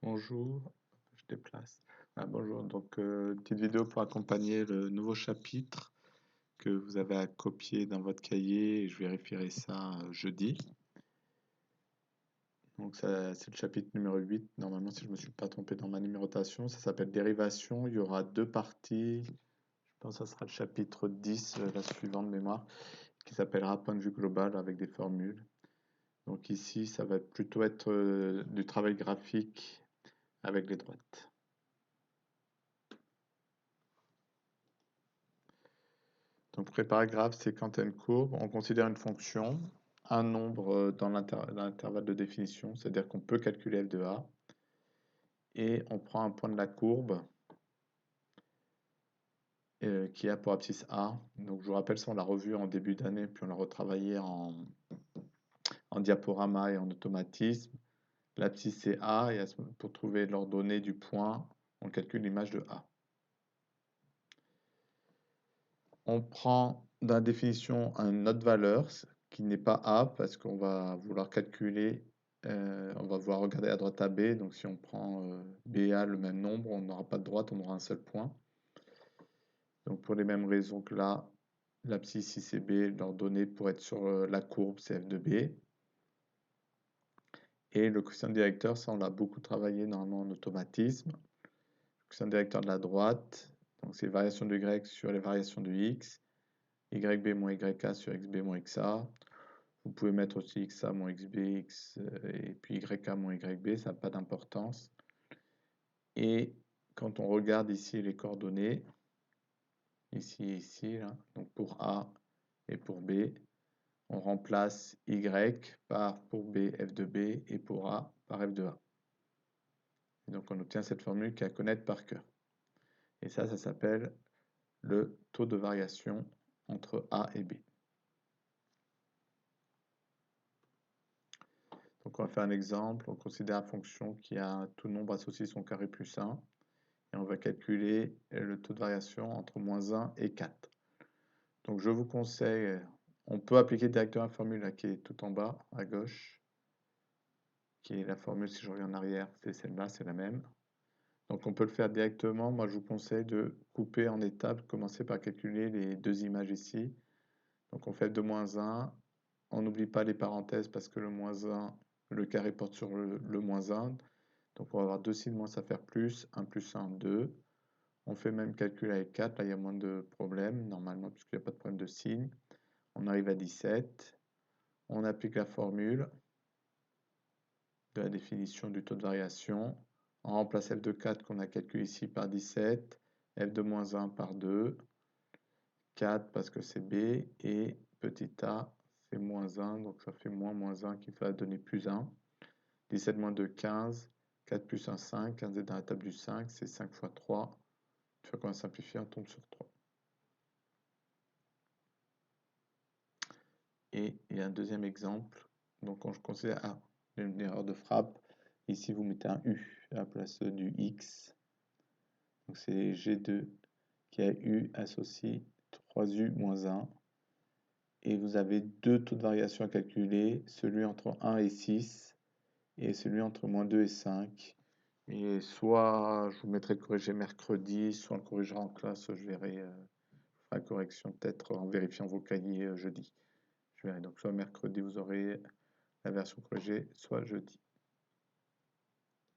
Bonjour, je déplace. Bonjour, donc petite vidéo pour accompagner le nouveau chapitre que vous avez à copier dans votre cahier et je vérifierai ça jeudi. Donc ça, c'est le chapitre numéro 8. Normalement, si je ne me suis pas trompé dans ma numérotation, ça s'appelle dérivation. Il y aura deux parties. Je pense que ça sera le chapitre 10, la suivante de mémoire, qui s'appellera point de vue global avec des formules. Donc ici, ça va plutôt être du travail graphique avec les droites. Donc, premier paragraphe, c'est quand tu as une courbe, on considère une fonction, un nombre dans l'intervalle de définition, c'est-à-dire qu'on peut calculer f de a, et on prend un point de la courbe qui a pour abscisse a. Donc, je vous rappelle, ça, on l'a revu en début d'année, puis on l'a retravaillé en diaporama et en automatisme. L'abscisse, c'est a, et pour trouver l'ordonnée du point, on calcule l'image de a. On prend dans la définition une autre valeur qui n'est pas A parce qu'on va vouloir calculer, on va vouloir regarder à droite AB. Donc si on prend BA, le même nombre, on n'aura pas de droite, on aura un seul point. Donc pour les mêmes raisons que là, l'abscisse si c'est B, l'ordonnée pour être sur la courbe, c'est f de B. Et le quotient directeur, ça on l'a beaucoup travaillé normalement en automatisme. Le quotient directeur de la droite, donc c'est variation de Y sur les variations de X. YB moins YA sur XB moins XA. Vous pouvez mettre aussi XA moins XB, et puis YA moins YB, ça n'a pas d'importance. Et quand on regarde ici les coordonnées, ici et ici, là, donc pour A et pour B, on remplace Y par pour B, F de B, et pour A par F de A. Et donc on obtient cette formule qui est à connaître par cœur. Et ça s'appelle le taux de variation entre A et B. Donc on va faire un exemple, on considère la fonction qui a tout nombre associé son carré plus 1, et on va calculer le taux de variation entre moins 1 et 4. Donc je vous conseille, on peut appliquer directement la formule là, qui est tout en bas, à gauche, qui est la formule, si je reviens en arrière, c'est celle-là, c'est la même. Donc on peut le faire directement, moi je vous conseille de couper en étapes, commencer par calculer les deux images ici. Donc on fait de moins 1, on n'oublie pas les parenthèses parce que le moins 1, le carré porte sur le moins 1. Donc on va avoir 2 signes moins ça faire plus, 1 plus 1, 2. On fait même calcul avec 4, là il y a moins de problèmes normalement puisqu'il n'y a pas de problème de signe. On arrive à 17. On applique la formule de la définition du taux de variation. On remplace f de 4 qu'on a calculé ici par 17, f de moins 1 par 2, 4 parce que c'est b, et petit a c'est moins 1, donc ça fait moins 1 qui va donner plus 1. 17 moins 2, 15. 4 plus 1, 5. 15 est dans la table du 5, c'est 5 fois 3. Une fois qu'on a simplifié, on tombe sur 3. Et il y a un deuxième exemple. Donc, quand je considère une erreur de frappe, ici vous mettez un U à la place du X. Donc, c'est G2 qui a U associé 3U moins 1. Et vous avez deux taux de variation à calculer, celui entre 1 et 6 et celui entre moins 2 et 5. Et soit je vous mettrai le corrigé mercredi, soit on le corrigera en classe, je verrai, je ferai la correction peut-être en vérifiant vos cahiers jeudi. Je verrai. Donc soit mercredi vous aurez la version corrigée, soit jeudi.